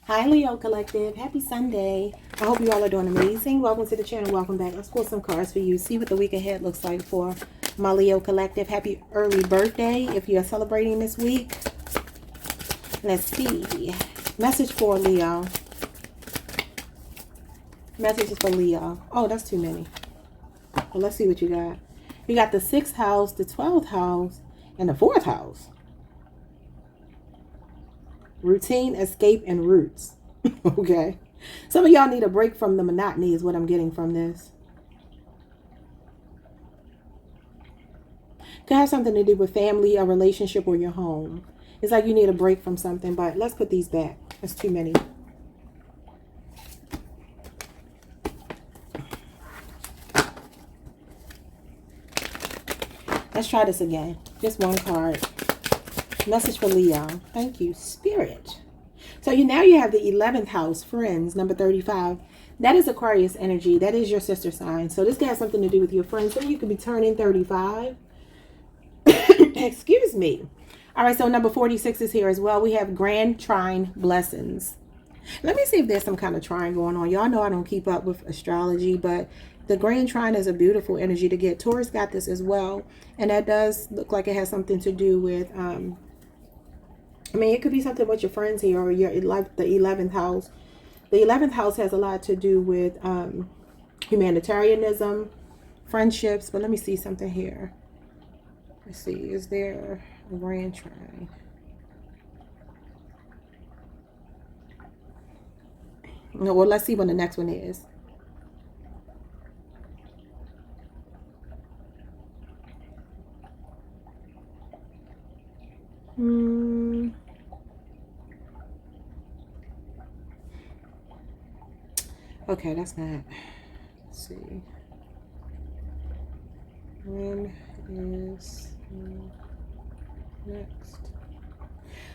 Hi Leo Collective, happy Sunday. I hope you all are doing amazing. Welcome to the channel, welcome back. Let's pull some cards for you. See what the week ahead looks like for my Leo Collective. Happy early birthday if you are celebrating this week. Let's see. Message for Leo. Messages for Leo. Oh, that's too many. Well, let's see what you got. You got the 6th house, the 12th house, and the 4th house. Routine, escape, and roots. Okay. Some of y'all need a break from the monotony is what I'm getting from this. Could have something to do with family, a relationship, or your home. It's like you need a break from something, but let's put these back. That's too many. Let's try this again. Just one card. Message for Leo. Thank you, Spirit. So now you have the 11th house, friends, number 35. That is Aquarius energy. That is your sister sign. So this has something to do with your friends. Some of you could be turning 35. Excuse me. All right, so number 46 is here as well. We have Grand Trine Blessings. Let me see if there's some kind of trine going on. Y'all know I don't keep up with astrology, but the Grand Trine is a beautiful energy to get. Taurus got this as well. And that does look like it has something to do with... I mean, it could be something with your friends here or your like the 11th house. The 11th house has a lot to do with humanitarianism, friendships. But let me see something here. Let's see. Is there a grand trine? No, well, let's see what the next one is. Okay, that's not. Let's see. When is next?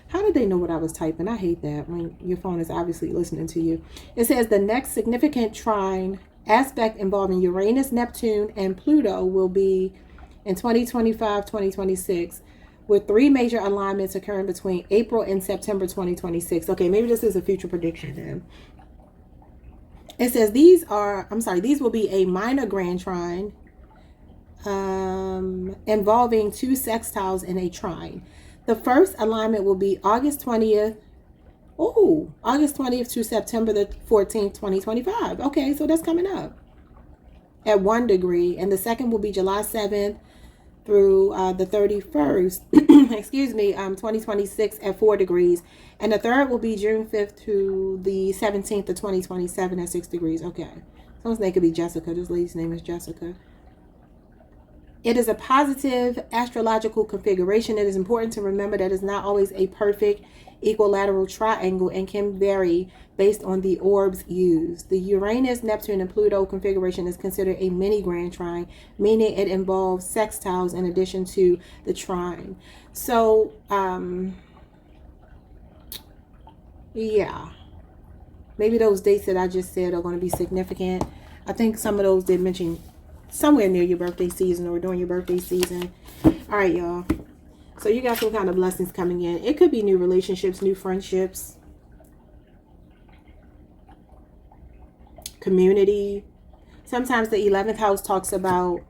How did they know what I was typing? I hate that when your phone is obviously listening to you. It says the next significant trine aspect involving Uranus, Neptune, and Pluto will be in 2025, 2026, with 3 major alignments occurring between April and September 2026. Okay, maybe this is a future prediction then. It says these will be a minor grand trine involving 2 sextiles and a trine. The first alignment will be August 20th. Oh, August 20th to September the 14th, 2025. Okay, so that's coming up at 1 degree. And the second will be July 7th through the 31st, excuse me, 2026 at 4 degrees. And the third will be June 5th to the 17th of 2027 at 6 degrees. Okay. Someone's name could be Jessica. This lady's name is Jessica. It is a positive astrological configuration. It is important to remember that it's not always a perfect equilateral triangle and can vary based on the orbs used. The Uranus, Neptune, and Pluto configuration is considered a mini grand trine, meaning it involves sextiles in addition to the trine. So, yeah, maybe those dates that I just said are going to be significant. I think some of those did mention somewhere near your birthday season or during your birthday season. All right, y'all. So you got some kind of blessings coming in. It could be new relationships, new friendships, community. Sometimes the 11th house talks about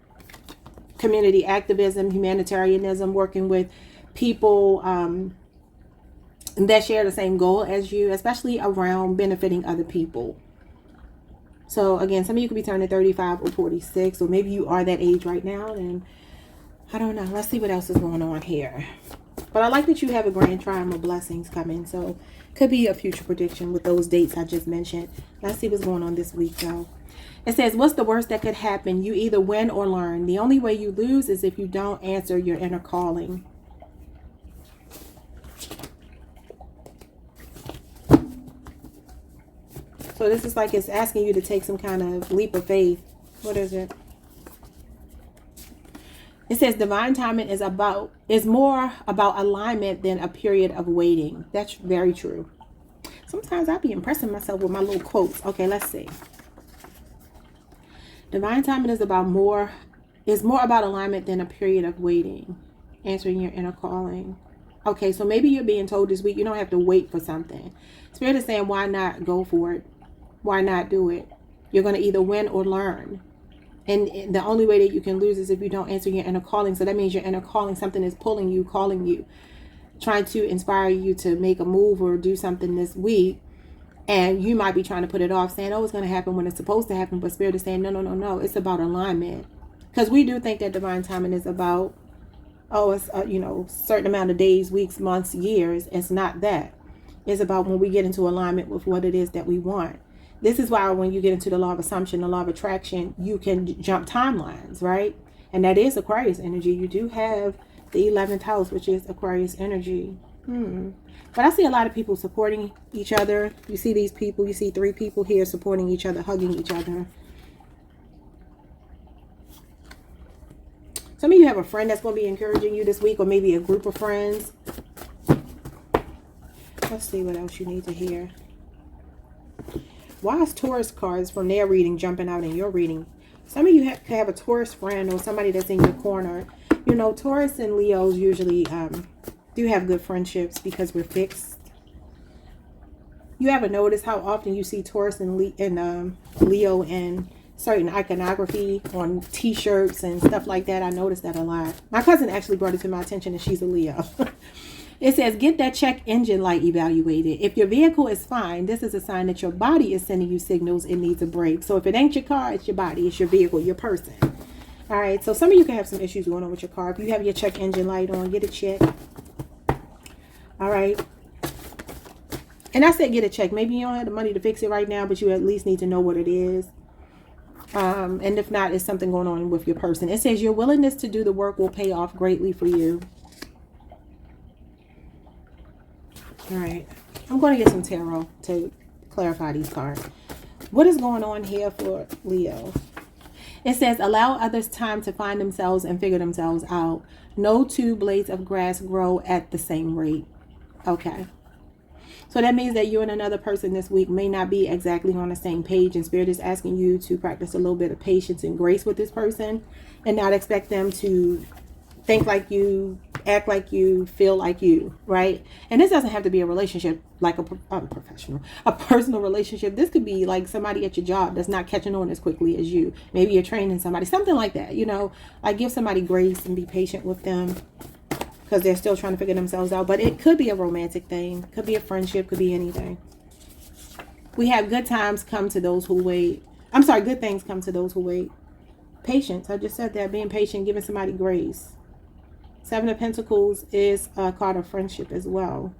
community activism, humanitarianism, working with people that share the same goal as you, especially around benefiting other people. So again, some of you could be turning 35 or 46, or maybe you are that age right now, and I don't know. Let's see what else is going on here. But I like that you have a grand trine of blessings coming, so could be a future prediction with those dates I just mentioned. Let's see what's going on this week, though. It says, what's the worst that could happen? You either win or learn. The only way you lose is if you don't answer your inner calling. So this is like it's asking you to take some kind of leap of faith. What is it? It says divine timing is more about alignment than a period of waiting. That's very true. Sometimes I be impressing myself with my little quotes. Okay, let's see. Divine timing is more about alignment than a period of waiting. Answering your inner calling. Okay, so maybe you're being told this week you don't have to wait for something. Spirit is saying, why not go for it? Why not do it? You're going to either win or learn. And the only way that you can lose is if you don't answer your inner calling. So that means your inner calling, something is pulling you, calling you, trying to inspire you to make a move or do something this week. And you might be trying to put it off, saying, oh, it's going to happen when it's supposed to happen. But Spirit is saying, no, no, no, no. It's about alignment. Because we do think that divine timing is about, oh, it's certain amount of days, weeks, months, years. It's not that. It's about when we get into alignment with what it is that we want. This is why when you get into the law of assumption, the law of attraction, you can jump timelines, right? And that is Aquarius energy. You do have the 11th house, which is Aquarius energy. But I see a lot of people supporting each other. You see these people, you see 3 people here supporting each other, hugging each other. Some of you have a friend that's going to be encouraging you this week, or maybe a group of friends. Let's see what else you need to hear. Why is Taurus cards from their reading jumping out in your reading? Some of you have a Taurus friend or somebody that's in your corner. You know, Taurus and Leos usually do have good friendships because we're fixed. You ever notice how often you see Taurus and Leo in certain iconography on t-shirts and stuff like that? I noticed that a lot. My cousin actually brought it to my attention, and she's a Leo. It says, get that check engine light evaluated. If your vehicle is fine, this is a sign that your body is sending you signals it needs a break. So if it ain't your car, it's your body, it's your vehicle, your person. All right, so some of you can have some issues going on with your car. If you have your check engine light on, get a check. All right. And I said get a check. Maybe you don't have the money to fix it right now, but you at least need to know what it is. And if not, it's something going on with your person. It says your willingness to do the work will pay off greatly for you. All right. I'm going to get some tarot to clarify these cards. What is going on here for Leo? It says, allow others time to find themselves and figure themselves out. No 2 blades of grass grow at the same rate. Okay. So that means that you and another person this week may not be exactly on the same page, and Spirit is asking you to practice a little bit of patience and grace with this person and not expect them to think like you, act like you, feel like you, right? And this doesn't have to be a relationship like a personal relationship. This could be like somebody at your job that's not catching on as quickly as you. Maybe you're training somebody, something like that, you know, like give somebody grace and be patient with them because they're still trying to figure themselves out. But it could be a romantic thing, could be a friendship, could be anything. We have good times come to those who wait. I'm sorry, good things come to those who wait. Patience, I just said that, being patient, giving somebody grace. 7 of Pentacles is a card of friendship as well.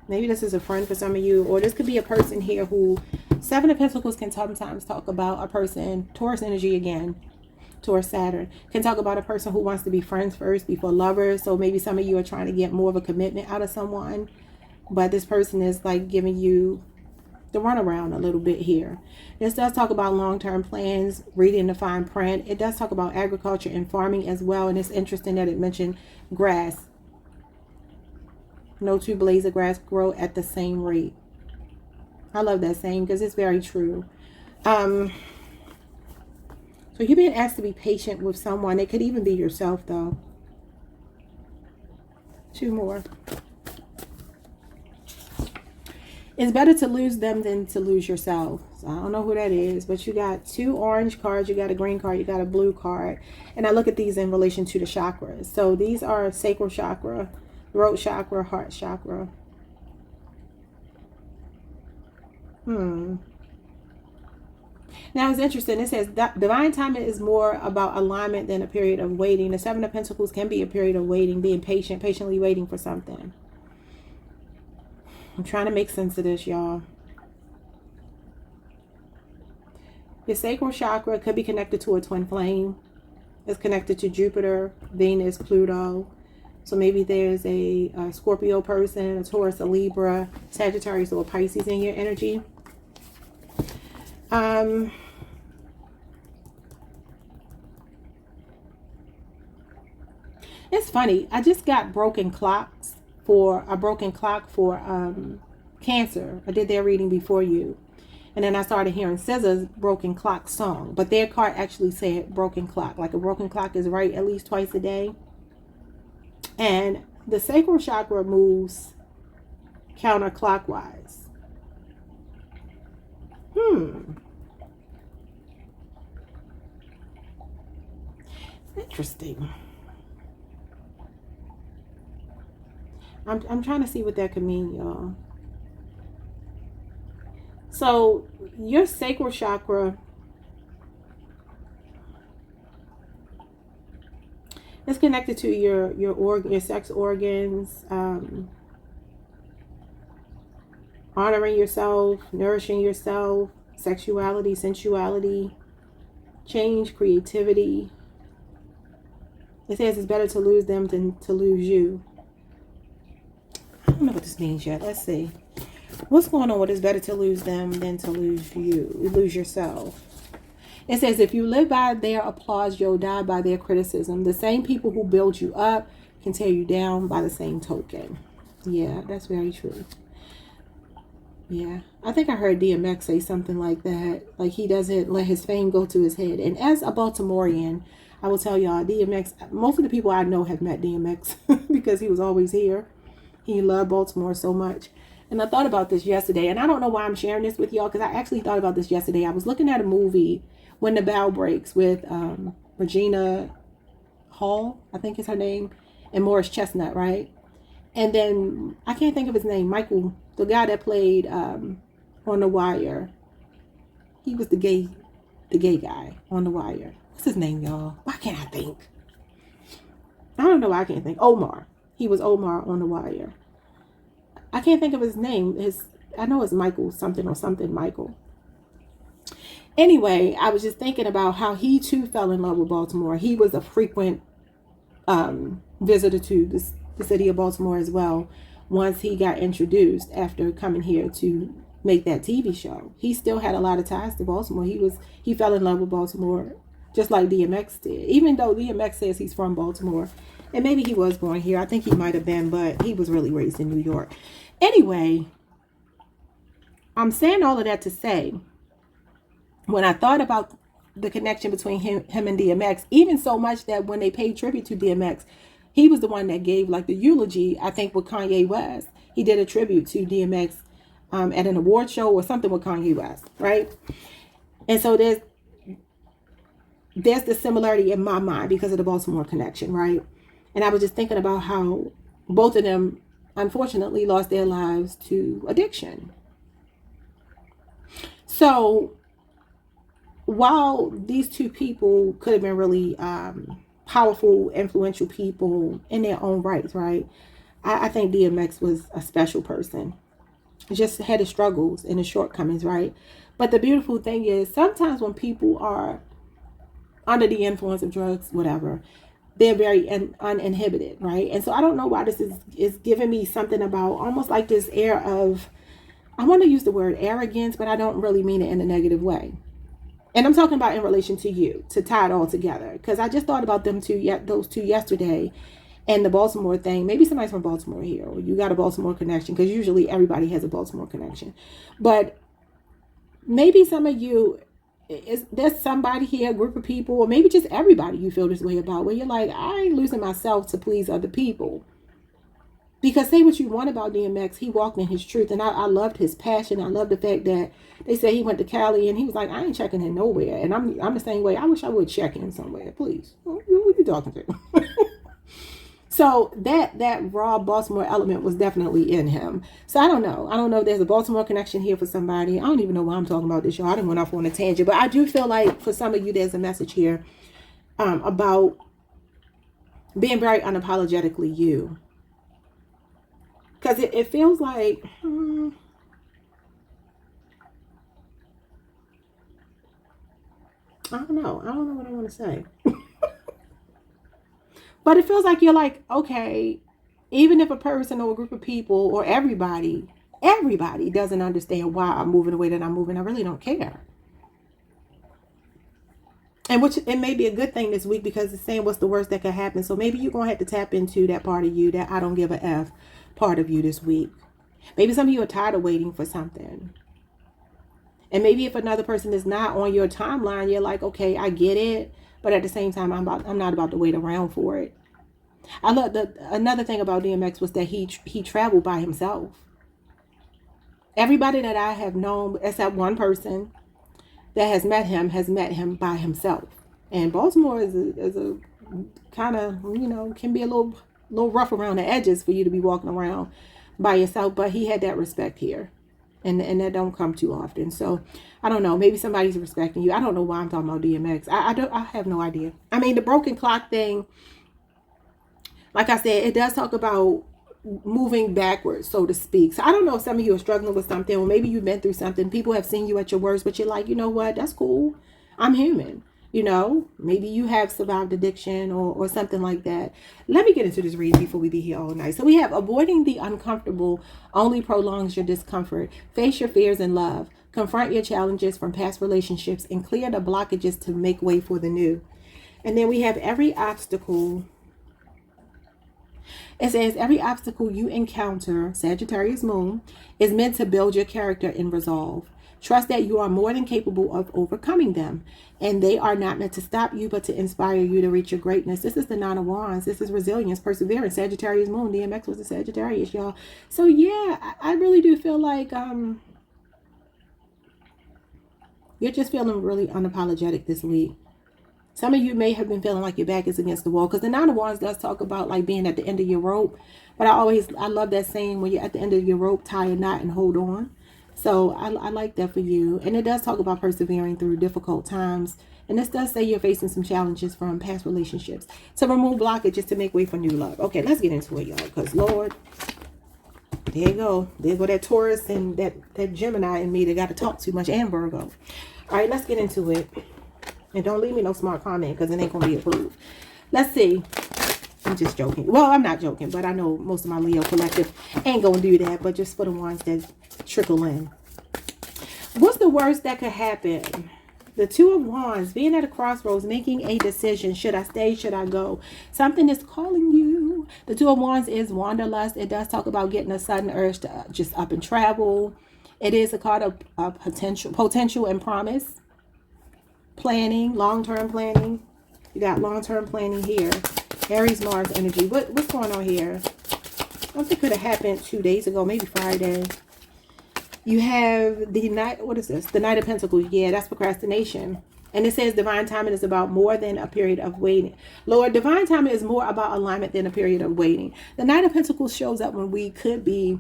Maybe this is a friend for some of you, or this could be a person here who 7 of Pentacles can sometimes talk about a person, Taurus energy again, Taurus Saturn, can talk about a person who wants to be friends first before lovers. So maybe some of you are trying to get more of a commitment out of someone, but this person is like giving you the runaround a little bit here. This does talk about long-term plans, reading the fine print. It does talk about agriculture and farming as well, and it's interesting that it mentioned grass. No 2 blades of grass grow at the same rate. I love that saying because it's very true. So you're being asked to be patient with someone. It could even be yourself, though. 2 more. It's better to lose them than to lose yourself. So I don't know who that is, but you got 2 orange cards, you got a green card, you got a blue card. And I look at these in relation to the chakras. So these are sacral chakra, throat chakra, heart chakra. Now it's interesting. It says that divine timing is more about alignment than a period of waiting. The 7 of Pentacles can be a period of waiting, being patient, patiently waiting for something. I'm trying to make sense of this, y'all. Your sacral chakra could be connected to a twin flame. It's connected to Jupiter, Venus, Pluto. So maybe there's a Scorpio person, a Taurus, a Libra, Sagittarius, or a Pisces in your energy. It's funny. I just got broken clocks for Cancer. I did their reading before you. And then I started hearing SZA's Broken Clock song. But their card actually said broken clock. Like a broken clock is right at least twice a day. And the sacral chakra moves counterclockwise. Interesting. I'm trying to see what that could mean, y'all. So your sacral chakra is connected to your sex organs, honoring yourself, nourishing yourself, sexuality, sensuality, change, creativity. It says it's better to lose them than to lose you. I don't know what this means yet. Let's see. What's going on with it's better to lose them than to lose you, lose yourself? It says if you live by their applause, you'll die by their criticism. The same people who build you up can tear you down by the same token. Yeah, that's very true. Yeah, I think I heard DMX say something like that. Like he doesn't let his fame go to his head. And as a Baltimorean, I will tell y'all, DMX, most of the people I know have met DMX because he was always here. He loved Baltimore so much. And I thought about this yesterday, and I don't know why I'm sharing this with y'all, because I actually thought about this yesterday. I was looking at a movie, When the Bow Breaks, with Regina Hall, I think is her name, and Morris Chestnut, right? And then, I can't think of his name, Michael, the guy that played on The Wire. He was the gay guy on The Wire. What's his name, y'all? Why can't I think? I don't know why I can't think. Omar. He was Omar on The Wire. I can't think of his name. I know it's Michael something or something Michael. Anyway, I was just thinking about how he too fell in love with Baltimore. He was a frequent visitor to the city of Baltimore as well. Once he got introduced after coming here to make that TV show, he still had a lot of ties to Baltimore. He fell in love with Baltimore just like DMX did. Even though DMX says he's from Baltimore, and maybe he was born here. I think he might have been, but he was really raised in New York. Anyway, I'm saying all of that to say, when I thought about the connection between him and DMX, even so much that when they paid tribute to DMX, he was the one that gave like the eulogy, I think, with Kanye West. He did a tribute to DMX at an award show or something with Kanye West, right? And so there's the similarity in my mind because of the Baltimore connection, right? And I was just thinking about how both of them, unfortunately, lost their lives to addiction. So while these two people could have been really powerful, influential people in their own rights, right? I think DMX was a special person. Just had his struggles and his shortcomings, right? But the beautiful thing is sometimes when people are under the influence of drugs, whatever, they're very uninhibited, right? And so I don't know why this is giving me something about almost like this air of, I want to use the word arrogance, but I don't really mean it in a negative way. And I'm talking about in relation to you, to tie it all together. Because I just thought about those two yesterday, and the Baltimore thing. Maybe somebody's from Baltimore here, or you got a Baltimore connection, because usually everybody has a Baltimore connection. But maybe some of you, there's somebody here, a group of people, or maybe just everybody you feel this way about, where you're like, I ain't losing myself to please other people. Because say what you want about DMX, he walked in his truth, and I loved his passion. I love the fact that they said he went to Cali, and he was like, I ain't checking in nowhere. And I'm the same way. I wish I would check in somewhere, please. Who you talking to? So that raw Baltimore element was definitely in him. So I don't know if there's a Baltimore connection here for somebody. I don't even know why I'm talking about this, y'all. I didn't went off on a tangent, but I do feel like for some of you, there's a message here about being very unapologetically you. Because it feels like, I don't know what I want to say. But it feels like you're like, okay, even if a person or a group of people or everybody doesn't understand why I'm moving the way that I'm moving, I really don't care. And which it may be a good thing this week, because it's saying what's the worst that could happen. So maybe you're going to have to tap into that part of you, that I don't give a F part of you this week. Maybe some of you are tired of waiting for something. And maybe if another person is not on your timeline, you're like, okay, I get it. But at the same time, I'm not about to wait around for it. I love another thing about DMX was that he traveled by himself. Everybody that I have known, except one person that has met him by himself. And Baltimore is a kind of, can be a little rough around the edges for you to be walking around by yourself. But he had that respect here. And that don't come too often. So I don't know. Maybe somebody's respecting you. I don't know why I'm talking about DMX. I have no idea. I mean, the broken clock thing, like I said, it does talk about moving backwards, so to speak. So I don't know if some of you are struggling with something, or maybe you've been through something. People have seen you at your worst, but you're like, you know what? That's cool. I'm human. Maybe you have survived addiction or something like that. Let me get into this read before we be here all night. So we have avoiding the uncomfortable only prolongs your discomfort. Face your fears in love. Confront your challenges from past relationships and clear the blockages to make way for the new. And then we have every obstacle. It says every obstacle you encounter, Sagittarius moon, is meant to build your character and resolve. Trust that you are more than capable of overcoming them. And they are not meant to stop you, but to inspire you to reach your greatness. This is the Nine of Wands. This is resilience, perseverance, Sagittarius moon. DMX was a Sagittarius, y'all. So yeah, I really do feel like you're just feeling really unapologetic this week. Some of you may have been feeling like your back is against the wall, because the Nine of Wands does talk about like being at the end of your rope. But I love that saying, when you're at the end of your rope, tie a knot and hold on. So I like that for you. And it does talk about persevering through difficult times. And this does say you're facing some challenges from past relationships. To remove blockages to make way for new love. Okay, let's get into it, y'all. Because Lord, there you go. There go that Taurus and that Gemini in me that got to talk too much, and Virgo. All right, let's get into it. And don't leave me no smart comment, because it ain't going to be approved. Let's see. I'm just joking. Well, I'm not joking, but I know most of my Leo collective ain't going to do that. But just for the ones that trickle in. What's the worst that could happen? The Two of Wands, being at a crossroads, making a decision. Should I stay? Should I go? Something is calling you. The Two of Wands is wanderlust. It does talk about getting a sudden urge to just up and travel. It is a card of potential and promise. Planning, long-term planning. You got long-term planning here. Aries, Mars energy. What's going on here? Something could have happened 2 days ago, maybe Friday. You have the Knight, what is this? The Knight of Pentacles. Yeah, that's procrastination. And it says divine timing is about more than a period of waiting. Lord, divine timing is more about alignment than a period of waiting. The Knight of Pentacles shows up when we could be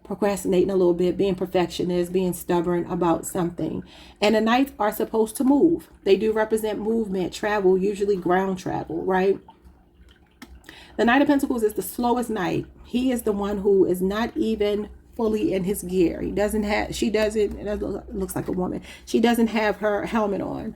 procrastinating a little bit, being perfectionist, being stubborn about something. And the Knights are supposed to move. They do represent movement, travel, usually ground travel, right? The Knight of Pentacles is the slowest Knight. He is the one who is not even fully in his gear. It looks like a woman. She doesn't have her helmet on.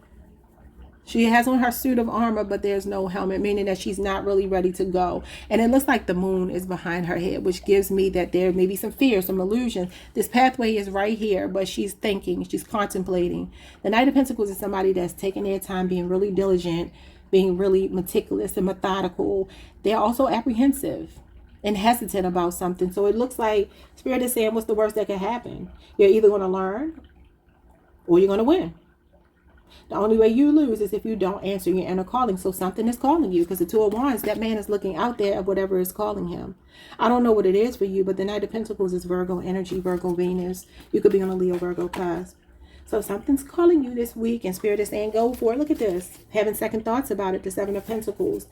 She has on her suit of armor, but there's no helmet, meaning that she's not really ready to go. And it looks like the moon is behind her head, which gives me that there may be some fear, some illusion. This pathway is right here, but she's thinking, she's contemplating. The Knight of Pentacles is somebody that's taking their time, being really diligent, being really meticulous and methodical. They're also apprehensive and hesitant about something. So it looks like Spirit is saying, what's the worst that could happen? You're either going to learn or you're going to win. The only way you lose is if you don't answer your inner calling. So something is calling you, because the Two of Wands, that man is looking out there at whatever is calling him. I don't know what it is for you, but the Knight of Pentacles is Virgo energy, Virgo Venus. You could be on a Leo Virgo cusp. So something's calling you this week, and Spirit is saying, go for it. Look at this. Having second thoughts about it. The Seven of Pentacles.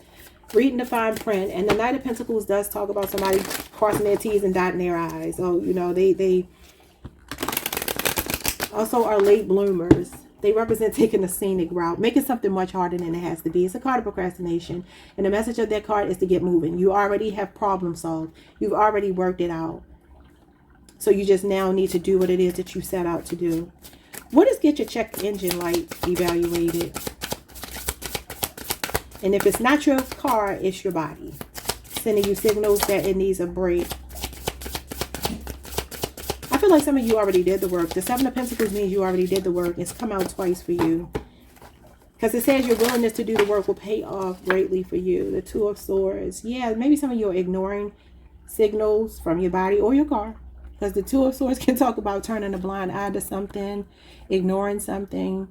Reading the fine print. And the Knight of Pentacles does talk about somebody crossing their T's and dotting their I's. So, they also are late bloomers. They represent taking a scenic route, making something much harder than it has to be. It's a card of procrastination. And the message of that card is to get moving. You already have problem solved. You've already worked it out. So you just now need to do what it is that you set out to do. What is get your check engine light evaluated? And if it's not your car, it's your body. Sending you signals that it needs a break. I feel like some of you already did the work. The Seven of Pentacles means you already did the work. It's come out twice for you. Because it says your willingness to do the work will pay off greatly for you. The Two of Swords. Yeah, maybe some of you are ignoring signals from your body or your car. Because the Two of Swords can talk about turning a blind eye to something, ignoring something.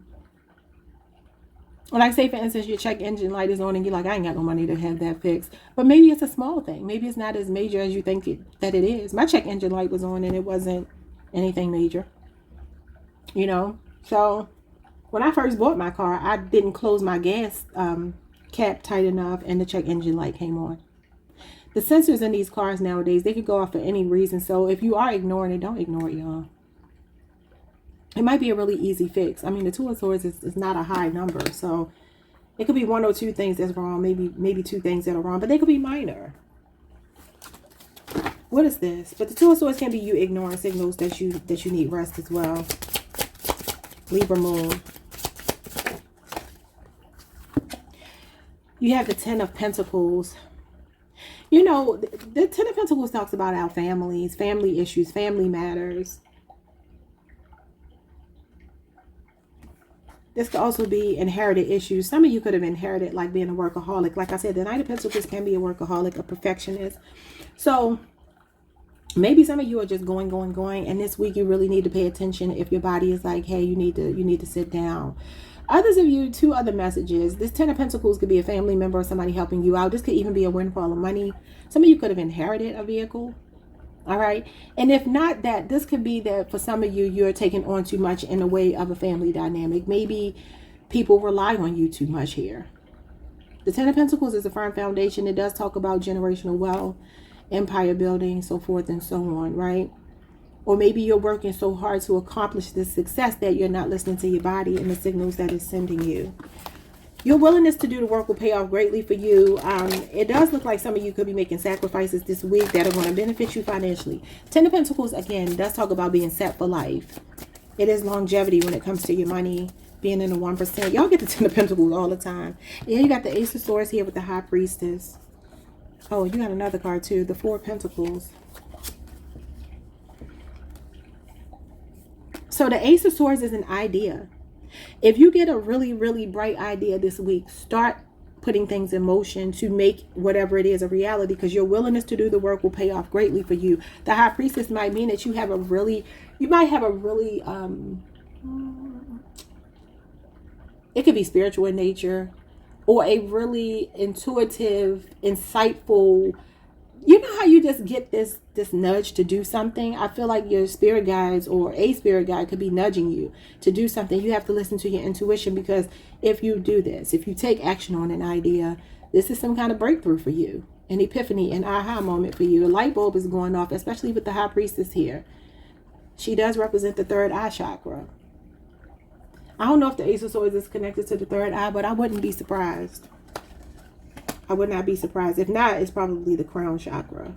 Like, say, for instance, your check engine light is on and you're like, I ain't got no money to have that fixed. But maybe it's a small thing. Maybe it's not as major as you think that it is. My check engine light was on and it wasn't anything major, you know? So when I first bought my car, I didn't close my gas cap tight enough and the check engine light came on. The sensors in these cars nowadays, they could go off for any reason. So if you are ignoring it, don't ignore it, y'all. It might be a really easy fix. I mean, the Two of Swords is not a high number. So it could be one or two things that's wrong. Maybe two things that are wrong. But they could be minor. What is this? But the Two of Swords can be you ignoring signals that you need rest as well. Libra moon. You have the Ten of Pentacles. You know, the Ten of Pentacles talks about our families, family issues, family matters. This could also be inherited issues. Some of you could have inherited like being a workaholic. Like I said, the Knight of Pentacles can be a workaholic, a perfectionist. So maybe some of you are just going. And this week you really need to pay attention if your body is like, hey, you need to sit down. Others of you, two other messages. This Ten of Pentacles could be a family member or somebody helping you out. This could even be a windfall of money. Some of you could have inherited a vehicle. All right. And if not that, this could be that for some of you, you're taking on too much in the way of a family dynamic. Maybe people rely on you too much here. The Ten of Pentacles is a firm foundation. It does talk about generational wealth, empire building, so forth and so on, right? Or maybe you're working so hard to accomplish this success that you're not listening to your body and the signals that it's sending you. Your willingness to do the work will pay off greatly for you. It does look like some of you could be making sacrifices this week that are going to benefit you financially. Ten of Pentacles, again, does talk about being set for life. It is longevity when it comes to your money, being in the 1%. Y'all get the Ten of Pentacles all the time. Yeah, you got the Ace of Swords here with the High Priestess. Oh, you got another card too, the Four of Pentacles. So the Ace of Swords is an idea. If you get a really, really bright idea this week, start putting things in motion to make whatever it is a reality, because your willingness to do the work will pay off greatly for you. The High Priestess might mean that you might have a really, it could be spiritual in nature, or a really intuitive, insightful, you know how you just get this nudge to do something? I feel like your spirit guides or a spirit guide could be nudging you to do something. You have to listen to your intuition, because if you do this, if you take action on an idea, this is some kind of breakthrough for you, an epiphany, an aha moment for you. A light bulb is going off, especially with the High Priestess here. She does represent the third eye chakra. I don't know if the Ace of Swords is connected to the third eye, but I wouldn't be surprised. I would not be surprised. If not, it's probably the crown chakra,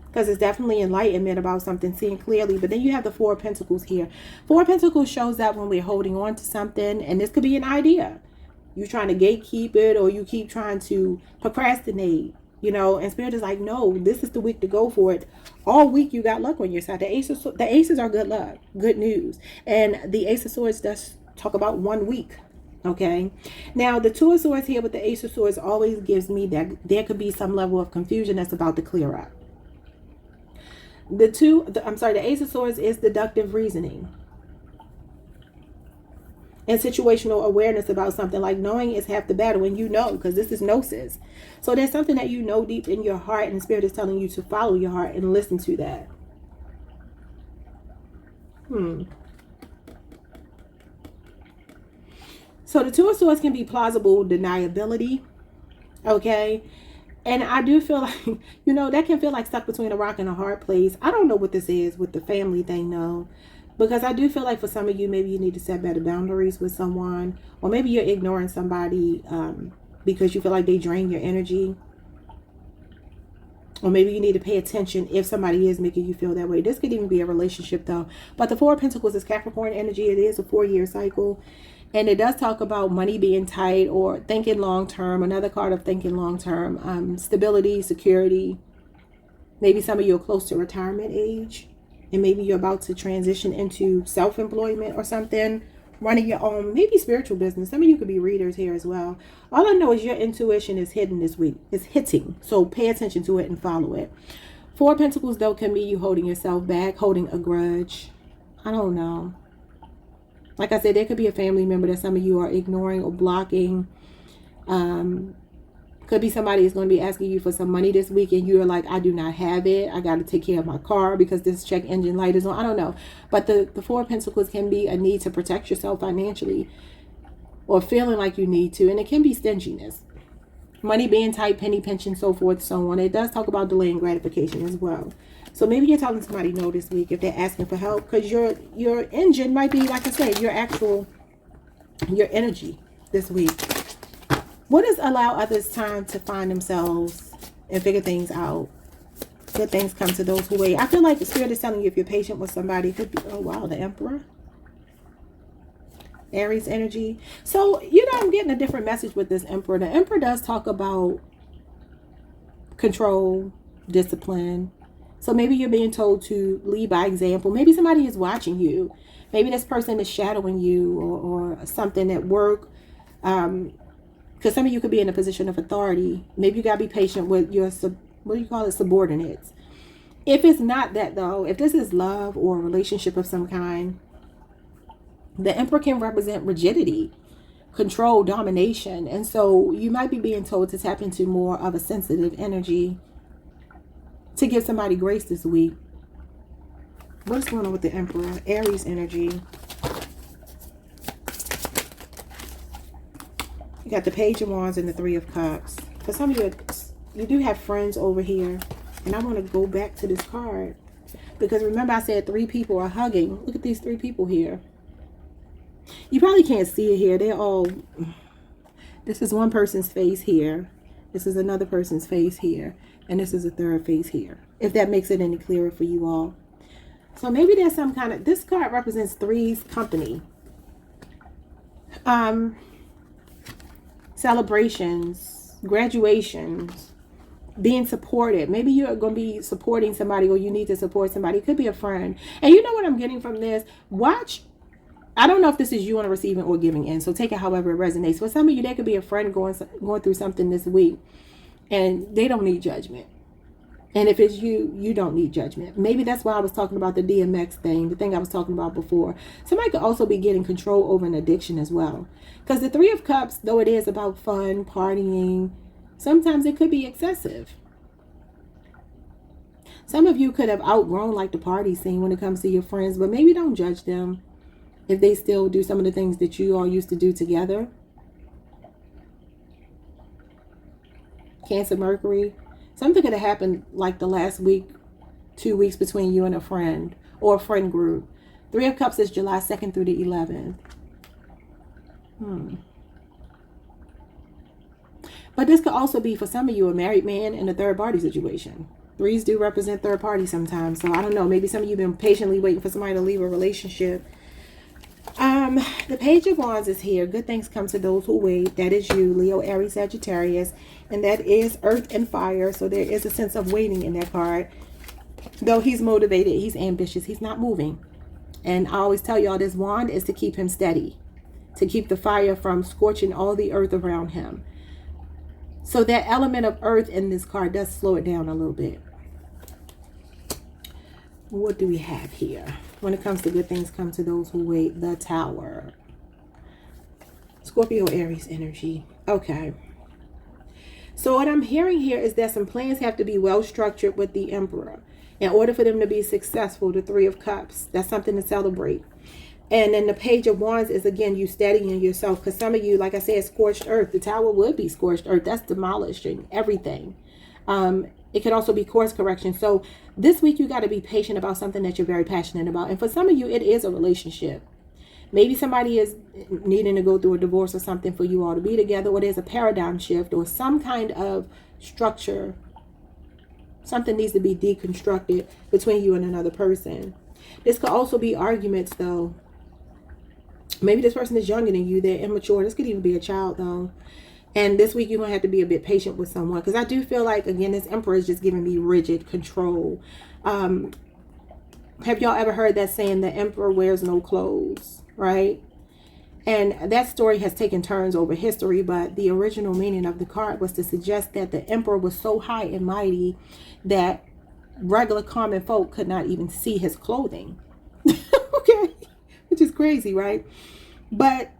because it's definitely enlightenment about something, seeing clearly. But then you have the Four of Pentacles here. Four of Pentacles shows that when we're holding on to something, and this could be an idea, you're trying to gatekeep it, or you keep trying to procrastinate, you know, and Spirit is like, no, this is the week to go for it. All week you got luck on your side. The aces are good luck, good news. And the Ace of Swords does talk about 1 week. Okay, now the Two of Swords here with the Ace of Swords always gives me that there could be some level of confusion that's about to clear up. The Ace of Swords is deductive reasoning and situational awareness about something. Like, knowing is half the battle, and you know, because this is gnosis. So there's something that you know deep in your heart, and Spirit is telling you to follow your heart and listen to that. So the Two of Swords can be plausible deniability, okay? And I do feel like, you know, that can feel like stuck between a rock and a hard place. I don't know what this is with the family thing, though, because I do feel like for some of you, maybe you need to set better boundaries with someone, or maybe you're ignoring somebody because you feel like they drain your energy. Or maybe you need to pay attention if somebody is making you feel that way. This could even be a relationship, though. But the Four of Pentacles is Capricorn energy. It is a 4-year cycle. And it does talk about money being tight or thinking long term. Another card of thinking long term. Stability, security. Maybe some of you are close to retirement age. And maybe you're about to transition into self-employment or something. Running your own, maybe spiritual business. Some of you could be readers here as well. All I know is your intuition is hidden this week. It's hitting. So pay attention to it and follow it. Four of Pentacles, though, can be you holding yourself back, holding a grudge. I don't know. Like I said, there could be a family member that some of you are ignoring or blocking. Could be somebody is going to be asking you for some money this week and you're like, I do not have it. I got to take care of my car because this check engine light is on. I don't know. But the Four of Pentacles can be a need to protect yourself financially or feeling like you need to. And it can be stinginess. Money being tight, penny pinching, so forth, so on. It does talk about delaying gratification as well. So maybe you're telling somebody no this week if they're asking for help, because your engine might be, like I said, your energy this week. What does allow others time to find themselves and figure things out? Good things come to those who wait. I feel like the Spirit is telling you if you're patient with somebody, it could be, oh wow, the Emperor. Aries energy. So, I'm getting a different message with this Emperor. The Emperor does talk about control, discipline. So maybe you're being told to lead by example. Maybe somebody is watching you. Maybe this person is shadowing you or something at work. Because some of you could be in a position of authority. Maybe you got to be patient with your, subordinates. If it's not that though, if this is love or a relationship of some kind, the Emperor can represent rigidity, control, domination. And so you might be being told to tap into more of a sensitive energy to give somebody grace this week. What's going on with the Emperor? Aries energy. You got the Page of Wands and the Three of Cups. For some of you do have friends over here. And I want to go back to this card. Because remember I said 3 people are hugging. Look at these 3 people here. You probably can't see it here. They're all... This is one person's face here. This is another person's face here. And this is a third face here. If that makes it any clearer for you all. So maybe there's some kind of... This card represents three's company. Celebrations. Graduations. Being supported. Maybe you're going to be supporting somebody or you need to support somebody. It could be a friend. And you know what I'm getting from this? Watch. I don't know if this is you on a receiving or giving end. So take it however it resonates. For some of you, there could be a friend going through something this week. And they don't need judgment. And if it's you, you don't need judgment. Maybe that's why I was talking about the DMX thing. The thing I was talking about before. Somebody could also be getting control over an addiction as well. Because the Three of Cups, though it is about fun, partying, sometimes it could be excessive. Some of you could have outgrown like the party scene when it comes to your friends. But maybe don't judge them if they still do some of the things that you all used to do together. Cancer, Mercury. Something could have happened like the last week, 2 weeks between you and a friend or a friend group. Three of Cups is July 2nd through the 11th. But this could also be for some of you a married man in a third party situation. Threes do represent third party sometimes. So I don't know. Maybe some of you have been patiently waiting for somebody to leave a relationship. The Page of Wands is here. Good things come to those who wait. That is you, Leo, Aries, Sagittarius. And that is earth and fire. So there is a sense of waiting in that card. Though he's motivated, he's ambitious, he's not moving. And I always tell y'all this wand is to keep him steady. To keep the fire from scorching all the earth around him. So that element of earth in this card does slow it down a little bit. What do we have here? When it comes to good things come to those who wait. The Tower. Scorpio, Aries energy. Okay. So what I'm hearing here is that some plans have to be well structured with the Emperor. In order for them to be successful, the Three of Cups. That's something to celebrate. And then the Page of Wands is, again, you steadying yourself. Because some of you, like I said, scorched earth. The Tower would be scorched earth. That's demolishing everything. It could also be course correction. So this week you got to be patient about something that you're very passionate about. And for some of you, it is a relationship. Maybe somebody is needing to go through a divorce or something for you all to be together. Or there's a paradigm shift or some kind of structure. Something needs to be deconstructed between you and another person. This could also be arguments, though. Maybe this person is younger than you. They're immature. This could even be a child, though. And this week, you're going to have to be a bit patient with someone. Because I do feel like, again, this Emperor is just giving me rigid control. Have y'all ever heard that saying, the Emperor wears no clothes, right? And that story has taken turns over history. But the original meaning of the card was to suggest that the Emperor was so high and mighty that regular common folk could not even see his clothing. Okay. which is crazy, right? But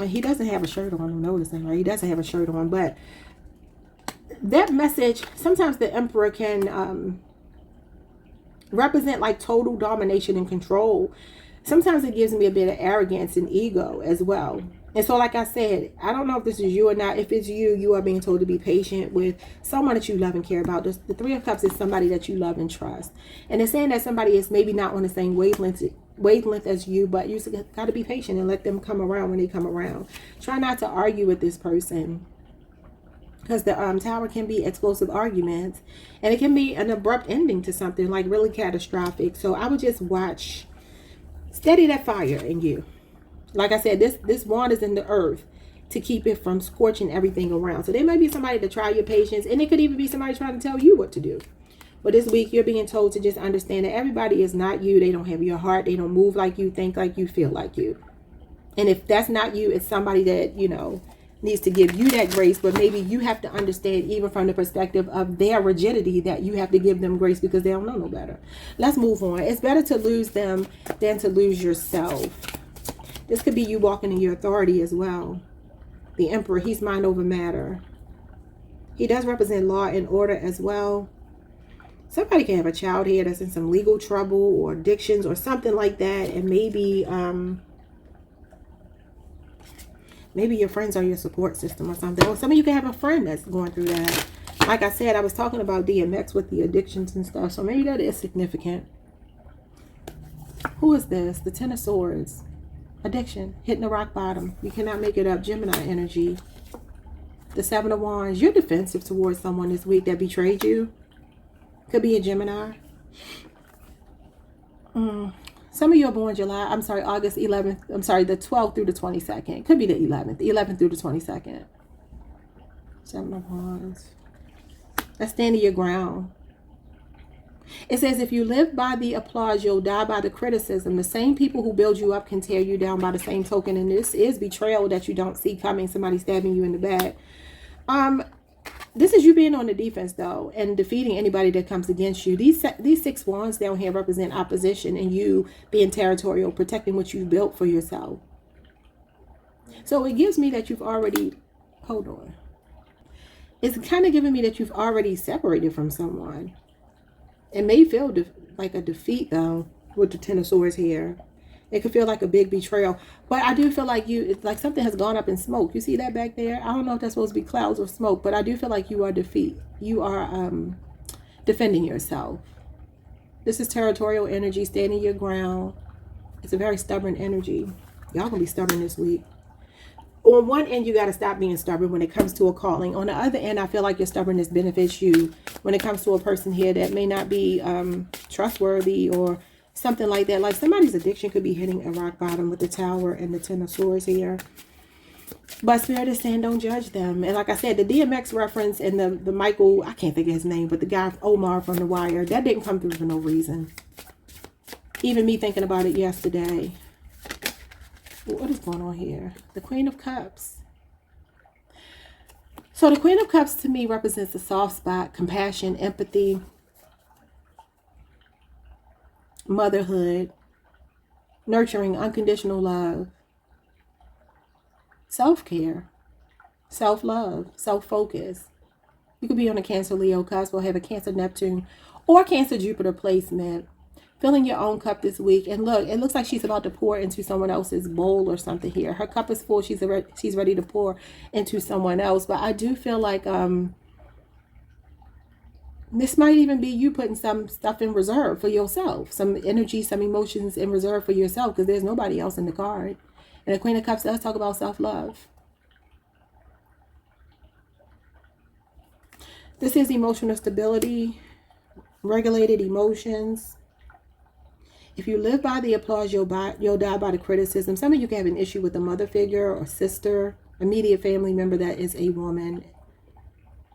he doesn't have a shirt on. I'm noticing, right? He doesn't have a shirt on, but that message, sometimes the Emperor can represent like total domination and control. Sometimes it gives me a bit of arrogance and ego as well. And so, like I said, I don't know if this is you or not. If it's you, you are being told to be patient with someone that you love and care about. The Three of Cups is somebody that you love and trust. And it's saying that somebody is maybe not on the same wavelength as you, but you got to be patient and let them come around when they come around. Try not to argue with this person, because the Tower can be explosive arguments, and it can be an abrupt ending to something like really catastrophic. So I would just watch, steady that fire in you. Like I said, this wand is in the earth to keep it from scorching everything around. So there might be somebody to try your patience, and it could even be somebody trying to tell you what to do. But this week, you're being told to just understand that everybody is not you. They don't have your heart. They don't move like you, think like you, feel like you. And if that's not you, it's somebody that, you know, needs to give you that grace. But maybe you have to understand, even from the perspective of their rigidity, that you have to give them grace because they don't know no better. Let's move on. It's better to lose them than to lose yourself. This could be you walking in your authority as well. The Emperor, he's mind over matter. He does represent law and order as well. Somebody can have a child here that's in some legal trouble or addictions or something like that. And maybe your friends are your support system or something. Or some of you can have a friend that's going through that. Like I said, I was talking about DMX with the addictions and stuff. So maybe that is significant. Who is this? The Ten of Swords. Addiction, hitting the rock bottom. You cannot make it up. Gemini energy. The Seven of Wands. You're defensive towards someone this week that betrayed you. Could be a Gemini. Some of you are born August 11th. The 12th through the 22nd. Could be the 11th. The 11th through the 22nd. Seven of Wands. That's standing your ground. It says, if you live by the applause, you'll die by the criticism. The same people who build you up can tear you down by the same token. And this is betrayal that you don't see coming. Somebody stabbing you in the back. This is you being on the defense, though, and defeating anybody that comes against you. These six wands down here represent opposition and you being territorial, protecting what you've built for yourself. So it gives me that you've already, hold on. It's kind of giving me that you've already separated from someone. It may feel like a defeat, though, with the Ten of Swords here. It could feel like a big betrayal. But I do feel like it's like something has gone up in smoke. You see that back there? I don't know if that's supposed to be clouds or smoke, but I do feel like you are You are defending yourself. This is territorial energy, standing your ground. It's a very stubborn energy. Y'all gonna be stubborn this week. On one end, you got to stop being stubborn when it comes to a calling. On the other end, I feel like your stubbornness benefits you when it comes to a person here that may not be trustworthy or something like that. Like somebody's addiction could be hitting a rock bottom with the Tower and the Ten of Swords here. But Spirit is saying don't judge them. And like I said, the DMX reference and the Michael, I can't think of his name, but the guy Omar from The Wire, that didn't come through for no reason. Even me thinking about it yesterday. What is going on here? The Queen of Cups. So the Queen of Cups to me represents a soft spot, compassion, empathy, motherhood, nurturing, unconditional love, self-care, self-love, self-focus. You could be on a Cancer Leo cusp or have a Cancer Neptune or Cancer Jupiter placement. Filling your own cup this week. And look, it looks like she's about to pour into someone else's bowl or something here. Her cup is full. She's ready to pour into someone else. But I do feel like this might even be you putting some stuff in reserve for yourself. Some energy, some emotions in reserve for yourself, because there's nobody else in the card. And the Queen of Cups does talk about self-love. This is emotional stability, regulated emotions. If you live by the applause, you'll die by the criticism. Some of you can have an issue with a mother figure or sister, immediate family member that is a woman.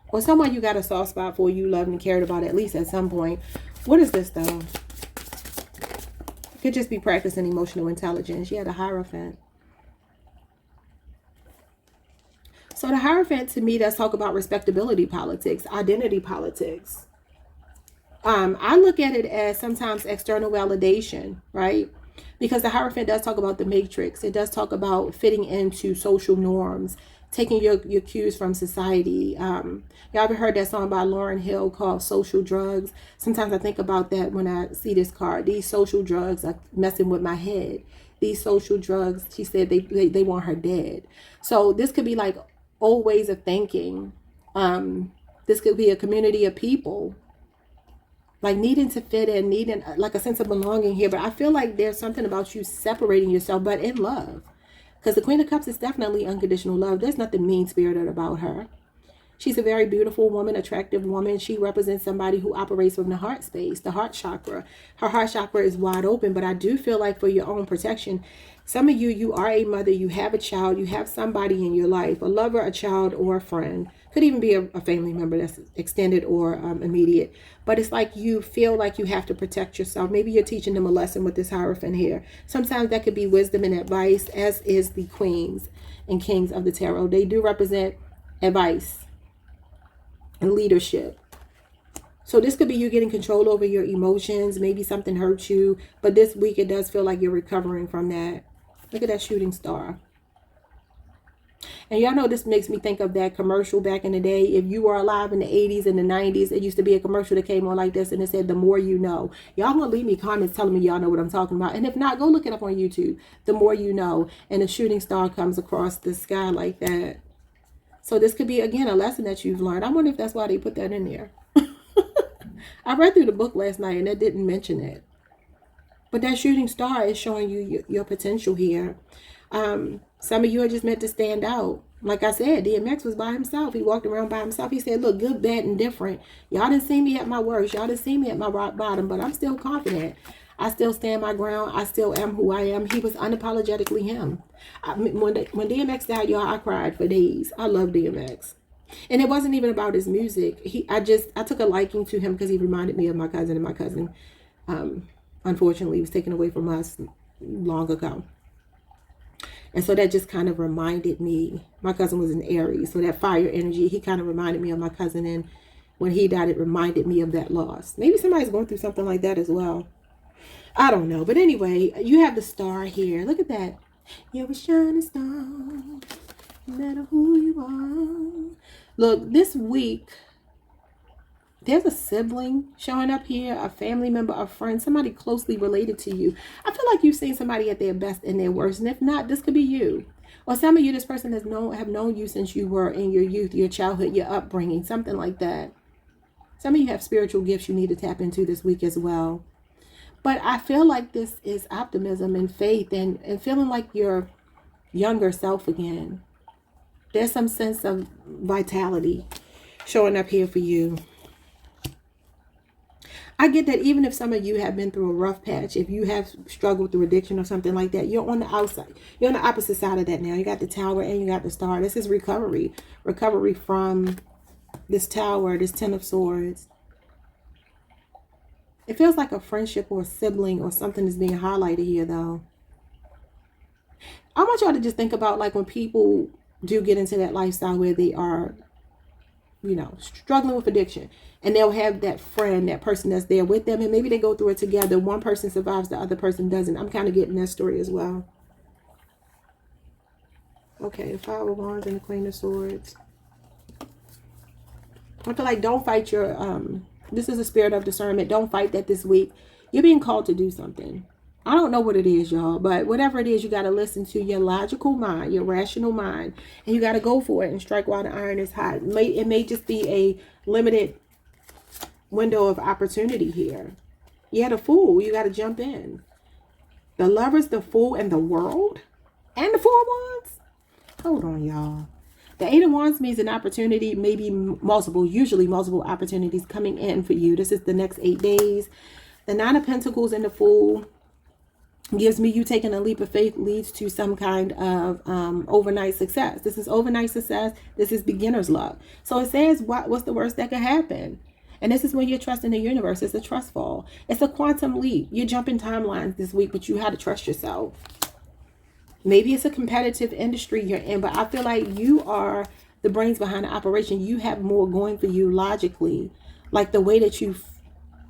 Or someone you got a soft spot for, you loved and cared about at least at some point. What is this, though? It could just be practicing emotional intelligence. You had a Hierophant. So the Hierophant, to me, does talk about respectability politics, identity politics. I look at it as sometimes external validation, right? Because the Hierophant does talk about the matrix. It does talk about fitting into social norms, taking your cues from society. Y'all ever heard that song by Lauryn Hill called Social Drugs? Sometimes I think about that when I see this card. These social drugs are messing with my head. These social drugs, she said they want her dead. So this could be like old ways of thinking. This could be a community of people like needing to fit in, needing like a sense of belonging here. But I feel like there's something about you separating yourself, but in love. Because the Queen of Cups is definitely unconditional love. There's nothing mean-spirited about her. She's a very beautiful woman, attractive woman. She represents somebody who operates from the heart space, the heart chakra. Her heart chakra is wide open, but I do feel like for your own protection, some of you are a mother, you have a child, you have somebody in your life, a lover, a child, or a friend. Could even be a family member that's extended or immediate. But it's like you feel like you have to protect yourself. Maybe you're teaching them a lesson with this Hierophant here. Sometimes that could be wisdom and advice, as is the queens and kings of the tarot. They do represent advice and leadership. So this could be you getting control over your emotions. Maybe something hurt you. But this week it does feel like you're recovering from that. Look at that shooting star. And y'all know this makes me think of that commercial back in the day. If you were alive in the 80s and the 90s, it used to be a commercial that came on like this, and it said, the more you know. Y'all gonna leave me comments telling me y'all know what I'm talking about. And if not, go look it up on YouTube. The more you know. And a shooting star comes across the sky like that. So this could be, again, a lesson that you've learned. I wonder if that's why they put that in there. I read through the book last night, and it didn't mention it. But that shooting star is showing you your potential here. Some of you are just meant to stand out. Like I said, DMX was by himself. He walked around by himself. He said, look, good, bad, and different. Y'all didn't see me at my worst. Y'all didn't see me at my rock bottom, but I'm still confident. I still stand my ground. I still am who I am. He was unapologetically him. When DMX died, y'all, I cried for days. I love DMX. And it wasn't even about his music. I took a liking to him because he reminded me of my cousin, and my cousin, unfortunately, was taken away from us long ago. And so that just kind of reminded me, my cousin was an Aries, so that fire energy, he kind of reminded me of my cousin. And when he died, it reminded me of that loss. Maybe somebody's going through something like that as well. I don't know. But anyway, you have the star here. Look at that. You're a shining star, no matter who you are. Look, this week, there's a sibling showing up here, a family member, a friend, somebody closely related to you. I feel like you've seen somebody at their best and their worst. And if not, this could be you. Or some of you, this person have known you since you were in your youth, your childhood, your upbringing, something like that. Some of you have spiritual gifts you need to tap into this week as well. But I feel like this is optimism and faith and feeling like your younger self again. There's some sense of vitality showing up here for you. I get that even if some of you have been through a rough patch, if you have struggled through addiction or something like that, you're on the outside. You're on the opposite side of that now. You got the tower and you got the star. This is recovery. Recovery from this tower, this 10 of swords. It feels like a friendship or a sibling or something is being highlighted here, though. I want y'all to just think about like when people do get into that lifestyle where they are, you know, struggling with addiction, and they'll have that friend, that person that's there with them, and maybe they go through it together. One person survives, the other person doesn't. I'm kind of getting that story as well. Okay, 5 of Wands and the Queen of Swords. I feel like don't fight your, this is a spirit of discernment. Don't fight that this week. You're being called to do something. I don't know what it is, y'all, but whatever it is, you got to listen to your logical mind, your rational mind, and you got to go for it and strike while the iron is hot. It may just be a limited window of opportunity here. You had a Fool. You got to jump in. The Lovers, the Fool, and the World, and the 4 of Wands. Hold on, y'all. The 8 of Wands means an opportunity, maybe multiple, usually multiple opportunities coming in for you. This is the next 8 days. The 9 of Pentacles and the Fool gives me you taking a leap of faith leads to some kind of overnight success. This is overnight success. This is beginner's luck. So it says what's the worst that could happen? And this is when you're trusting the universe. It's a trust fall. It's a quantum leap. You're jumping timelines this week, but you had to trust yourself. Maybe it's a competitive industry you're in, but I feel like you are the brains behind the operation. You have more going for you logically, like the way that you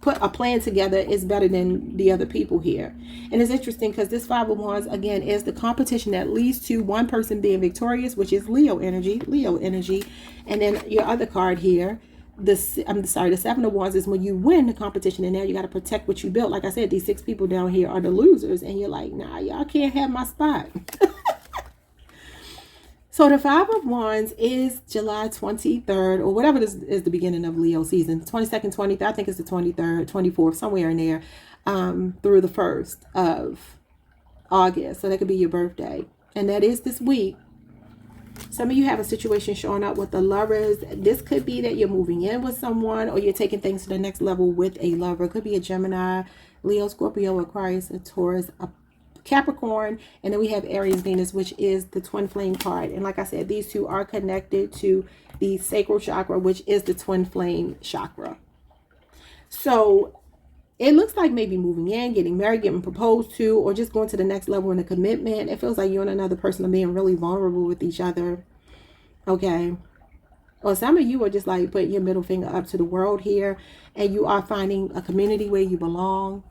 put a plan together is better than the other people here. And it's interesting because this Five of Wands, again, is the competition that leads to one person being victorious, which is Leo energy. And then your other card here, the Seven of Wands, is when you win the competition, and now you got to protect what you built. Like I said, these 6 people down here are the losers, and you're like, nah, y'all can't have my spot. So the Five of Wands is July 23rd, or whatever this is, the beginning of Leo season. 22nd, 23rd, I think it's the 23rd, 24th, somewhere in there, through the 1st of August. So that could be your birthday. And that is this week. Some of you have a situation showing up with the Lovers. This could be that you're moving in with someone, or you're taking things to the next level with a lover. It could be a Gemini, Leo, Scorpio, Aquarius, a Taurus, a Capricorn, and then we have Aries Venus, which is the twin flame card. And like I said, these two are connected to the sacral chakra, which is the twin flame chakra. So it looks like maybe moving in, getting married, getting proposed to, or just going to the next level in a commitment. It feels like you and another person are being really vulnerable with each other. Okay. Or some of you are just like putting your middle finger up to the world here, and you are finding a community where you belong.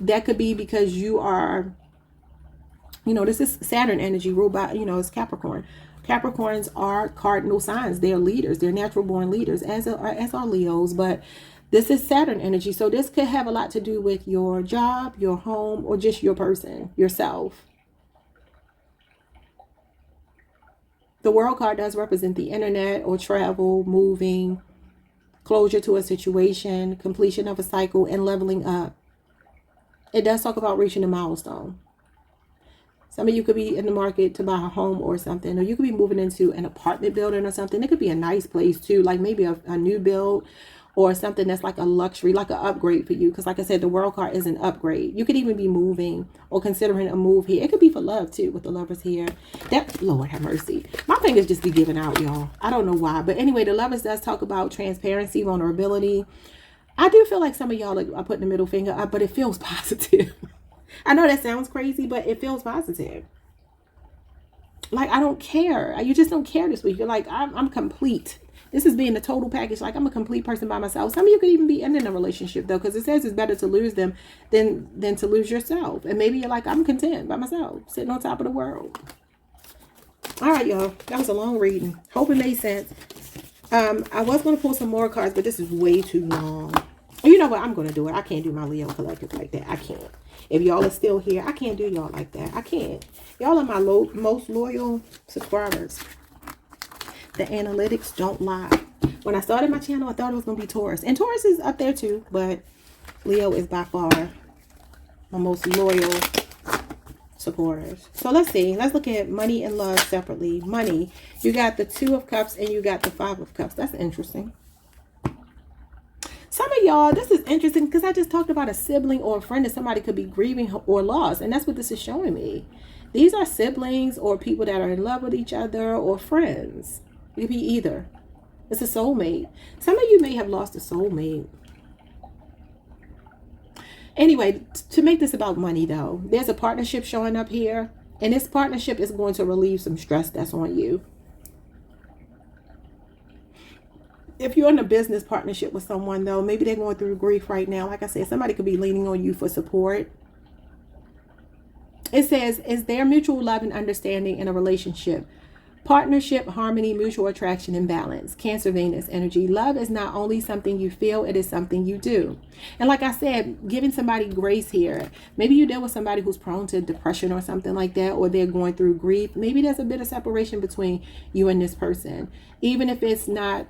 That could be because you are, this is Saturn energy ruled by, it's Capricorn. Capricorns are cardinal signs. They're leaders. They're natural born leaders, as are Leos. But this is Saturn energy. So this could have a lot to do with your job, your home, or just your person, yourself. The World card does represent the internet or travel, moving, closure to a situation, completion of a cycle, and leveling up. It does talk about reaching a milestone. Some of you could be in the market to buy a home or something, or you could be moving into an apartment building or something. It could be a nice place too, like maybe a new build, or something that's like a luxury, like an upgrade for you. Because like I said, the World card is an upgrade. You could even be moving or considering a move here. It could be for love too, with the Lovers here. That, Lord have mercy. My fingers just be giving out, y'all. I don't know why. But anyway, the Lovers does talk about transparency, vulnerability. I do feel like some of y'all are putting the middle finger up, but it feels positive. I know that sounds crazy, but it feels positive. Like, I don't care. You just don't care this week. You're like, I'm complete. This is being the total package. Like, I'm a complete person by myself. Some of you could even be ending a relationship, though, because it says it's better to lose them than to lose yourself. And maybe you're like, I'm content by myself, sitting on top of the world. All right, y'all. That was a long reading. Hope it made sense. I was going to pull some more cards, but this is way too long. You know what? I'm going to do it. I can't do my Leo collective like that. I can't. If y'all are still here, I can't do y'all like that. I can't. Y'all are my most loyal subscribers. The analytics don't lie. When I started my channel, I thought it was going to be Taurus. And Taurus is up there too, but Leo is by far my most loyal supporters. So let's see. Let's look at money and love separately. Money. You got the Two of Cups and you got the Five of Cups. That's interesting. Some of y'all, this is interesting because I just talked about a sibling or a friend that somebody could be grieving or lost. And that's what this is showing me. These are siblings or people that are in love with each other or friends. It could be either. It's a soulmate. Some of you may have lost a soulmate. Anyway, to make this about money though, there's a partnership showing up here. And this partnership is going to relieve some stress that's on you. If you're in a business partnership with someone though, maybe they're going through grief right now. Like I said, somebody could be leaning on you for support. It says, is there mutual love and understanding in a relationship? Partnership, harmony, mutual attraction, and balance. Cancer, Venus energy. Love is not only something you feel, it is something you do. And like I said, giving somebody grace here. Maybe you deal with somebody who's prone to depression or something like that, or they're going through grief. Maybe there's a bit of separation between you and this person. Even if it's not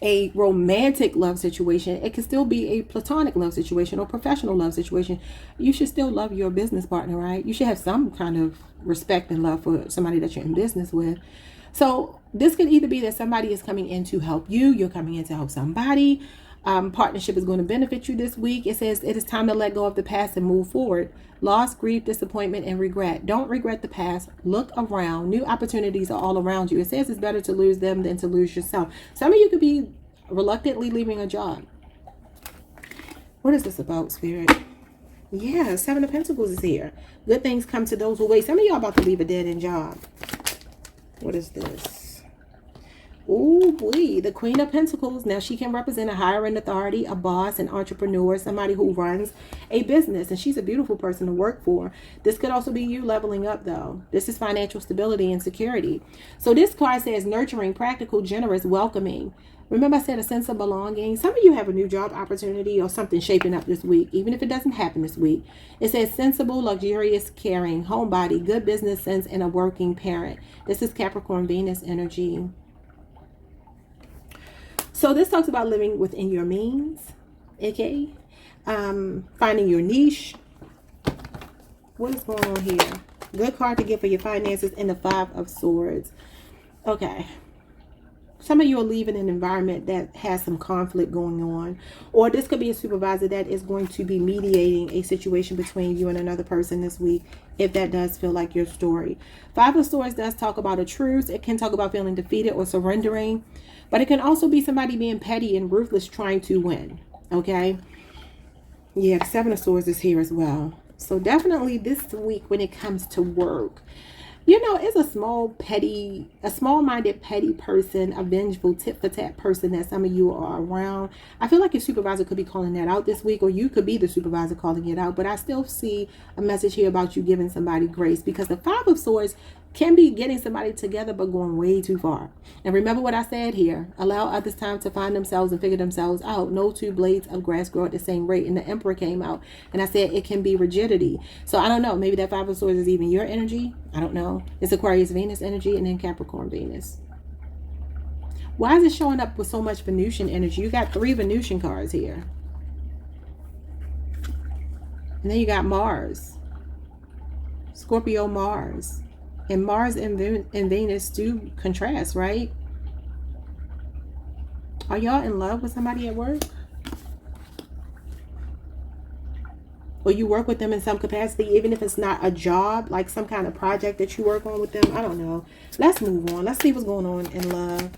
a romantic love situation, it can still be a platonic love situation or professional love situation. You should still love your business partner, right? You should have some kind of respect and love for somebody that you're in business with. So this could either be that somebody is coming in to help you, you're coming in to help somebody. Partnership is going to benefit you this week. It says it is time to let go of the past and move forward. Loss, grief, disappointment, and regret. Don't regret the past. Look around. New opportunities are all around you. It says it's better to lose them than to lose yourself. Some of you could be reluctantly leaving a job. What is this about, Spirit? Yeah, Seven of Pentacles is here. Good things come to those who wait. Some of y'all about to leave a dead-end job. What is this? Oh boy, the Queen of Pentacles. Now she can represent a higher end authority, a boss, an entrepreneur, somebody who runs a business, and she's a beautiful person to work for. This could also be you leveling up though. This is financial stability and security. So this card says nurturing, practical, generous, welcoming. Remember I said a sense of belonging. Some of you have a new job opportunity or something shaping up this week, even if it doesn't happen this week. It says sensible, luxurious, caring, homebody, good business sense, and a working parent. This is Capricorn Venus energy. So this talks about living within your means, okay? Finding your niche. What is going on here? Good card to get for your finances and the Five of Swords. Okay. Some of you are leaving an environment that has some conflict going on. Or this could be a supervisor that is going to be mediating a situation between you and another person this week, if that does feel like your story. Five of Swords does talk about a truce. It can talk about feeling defeated or surrendering. But it can also be somebody being petty and ruthless trying to win. Okay? Yeah, the Seven of Swords is here as well. So definitely this week when it comes to work, you know, it's a small-minded, petty person, a vengeful, tit-for-tat person that some of you are around. I feel like your supervisor could be calling that out this week, or you could be the supervisor calling it out. But I still see a message here about you giving somebody grace, because the Five of Swords can be getting somebody together but going way too far. And remember what I said here. Allow others time to find themselves and figure themselves out. No two blades of grass grow at the same rate. And the Emperor came out. And I said it can be rigidity. So I don't know. Maybe that Five of Swords is even your energy. I don't know. It's Aquarius Venus energy and then Capricorn Venus. Why is it showing up with so much Venusian energy? You got 3 Venusian cards here. And then you got Mars. Scorpio Mars. And Mars and Venus do contrast, right? Are y'all in love with somebody at work? Or you work with them in some capacity, even if it's not a job, like some kind of project that you work on with them? I don't know. Let's move on. Let's see what's going on in love.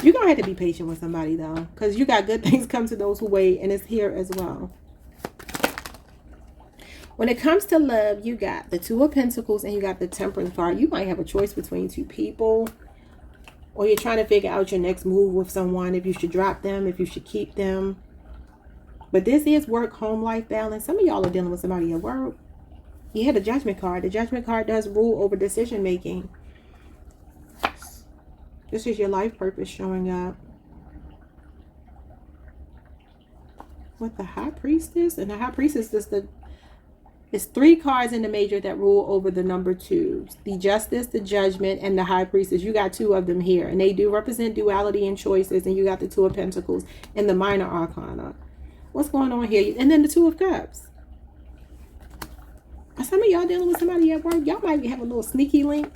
You're going to have to be patient with somebody, though, because you got good things come to those who wait, and it's here as well. When it comes to love, you got the Two of Pentacles and you got the Temperance card. You might have a choice between 2 people, or you're trying to figure out your next move with someone, if you should drop them, if you should keep them. But this is work, home, life balance. Some of y'all are dealing with somebody at work. You had the Judgment card. The Judgment card does rule over decision making. This is your life purpose showing up. With the High Priestess, and the High Priestess is it's 3 cards in the major that rule over the number 2. The Justice, the Judgment, and the High Priestess. You got 2 of them here. And they do represent duality and choices. And you got the Two of Pentacles and the Minor Arcana. What's going on here? And then the Two of Cups. Are some of y'all dealing with somebody at work? Y'all might have a little sneaky link.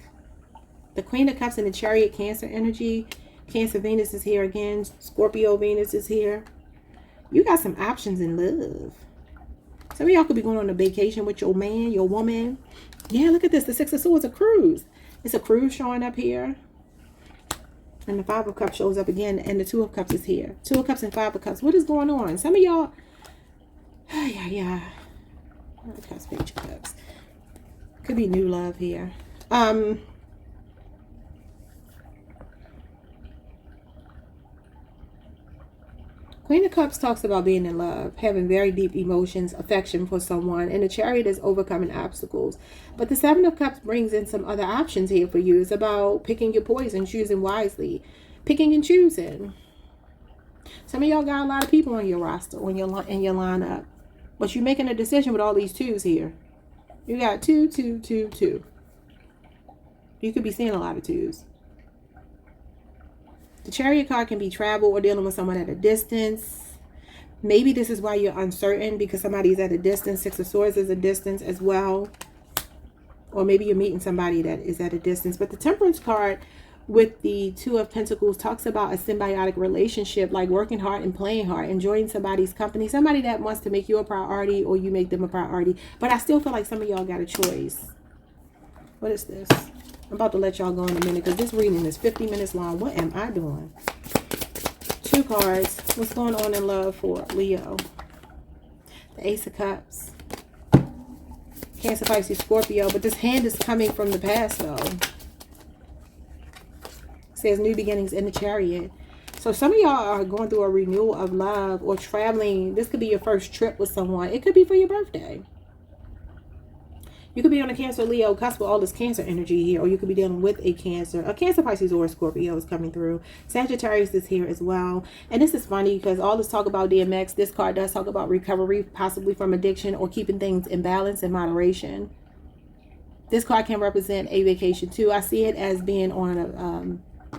The Queen of Cups and the Chariot, Cancer energy. Cancer Venus is here again. Scorpio Venus is here. You got some options in love. Some of y'all could be going on a vacation with your man, your woman. Yeah, look at this. The Six of Swords, a cruise. It's a cruise showing up here. And the Five of Cups shows up again. And the Two of Cups is here. Two of Cups and Five of Cups. What is going on? Some of y'all... yeah. Cups, Page of Cups. Could be new love here. Queen of Cups talks about being in love, having very deep emotions, affection for someone, and the Chariot is overcoming obstacles. But the Seven of Cups brings in some other options here for you. It's about picking your poison, choosing wisely, picking and choosing. Some of y'all got a lot of people on your roster, in your lineup, but you're making a decision with all these 2s here. You got 2, 2, 2, 2. You could be seeing a lot of 2s. The Chariot card can be travel or dealing with someone at a distance. Maybe this is why you're uncertain, because somebody's at a distance. Six of Swords is a distance as well. Or maybe you're meeting somebody that is at a distance. But the Temperance card with the Two of Pentacles talks about a symbiotic relationship, like working hard and playing hard, enjoying somebody's company, somebody that wants to make you a priority or you make them a priority. But I still feel like some of y'all got a choice. What is this? I'm about to let y'all go in a minute because this reading is 50 minutes long. What am I doing? 2 cards. What's going on in love for Leo? The Ace of Cups. Cancer, Pisces, Scorpio. But this hand is coming from the past, though. says new beginnings in the Chariot. So some of y'all are going through a renewal of love or traveling. This could be your first trip with someone. It could be for your birthday. You could be on a Cancer, Leo cusp with all this Cancer energy here, or you could be dealing with a Cancer. A Cancer, Pisces, or a Scorpio is coming through. Sagittarius is here as well. And this is funny because all this talk about DMX, this card does talk about recovery, possibly from addiction or keeping things in balance and moderation. This card can represent a vacation too. I see it as being on a...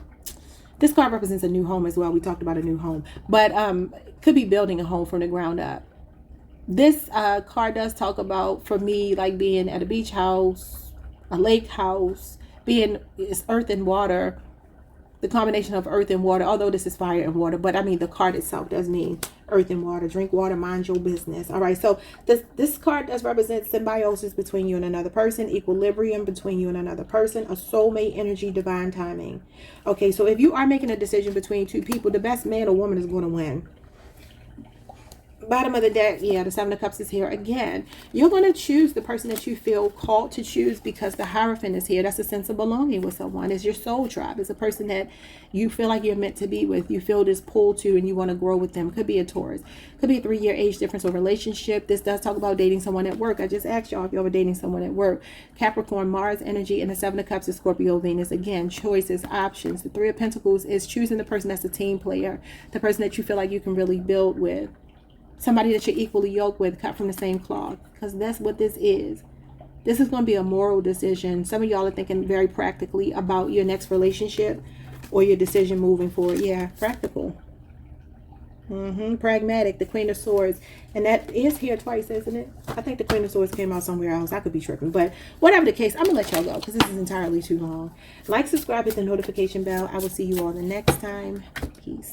this card represents a new home as well. We talked about a new home. But could be building a home from the ground up. This card does talk about, for me, like being at a beach house, a lake house, it's earth and water, the combination of earth and water, although this is fire and water, but I mean the card itself does mean earth and water. Drink water, mind your business. All right, so this card does represent symbiosis between you and another person, equilibrium between you and another person, a soulmate energy, divine timing. Okay, so if you are making a decision between two people, the best man or woman is going to win. Bottom of the deck, yeah, the Seven of Cups is here again. You're going to choose the person that you feel called to choose because the Hierophant is here. That's a sense of belonging with someone. It's your soul tribe. It's a person that you feel like you're meant to be with. You feel this pull to and you want to grow with them. Could be a Taurus. Could be a 3-year age difference or relationship. This does talk about dating someone at work. I just asked y'all if you're ever dating someone at work. Capricorn, Mars energy, and the Seven of Cups is Scorpio, Venus. Again, choices, options. The Three of Pentacles is choosing the person that's a team player. The person that you feel like you can really build with. Somebody that you're equally yoked with, cut from the same cloth. Because that's what this is. This is going to be a moral decision. Some of y'all are thinking very practically about your next relationship or your decision moving forward. Yeah, practical. Pragmatic, the Queen of Swords. And that is here twice, isn't it? I think the Queen of Swords came out somewhere else. I could be tripping. But whatever the case, I'm going to let y'all go because this is entirely too long. Like, subscribe, hit the notification bell. I will see you all the next time. Peace.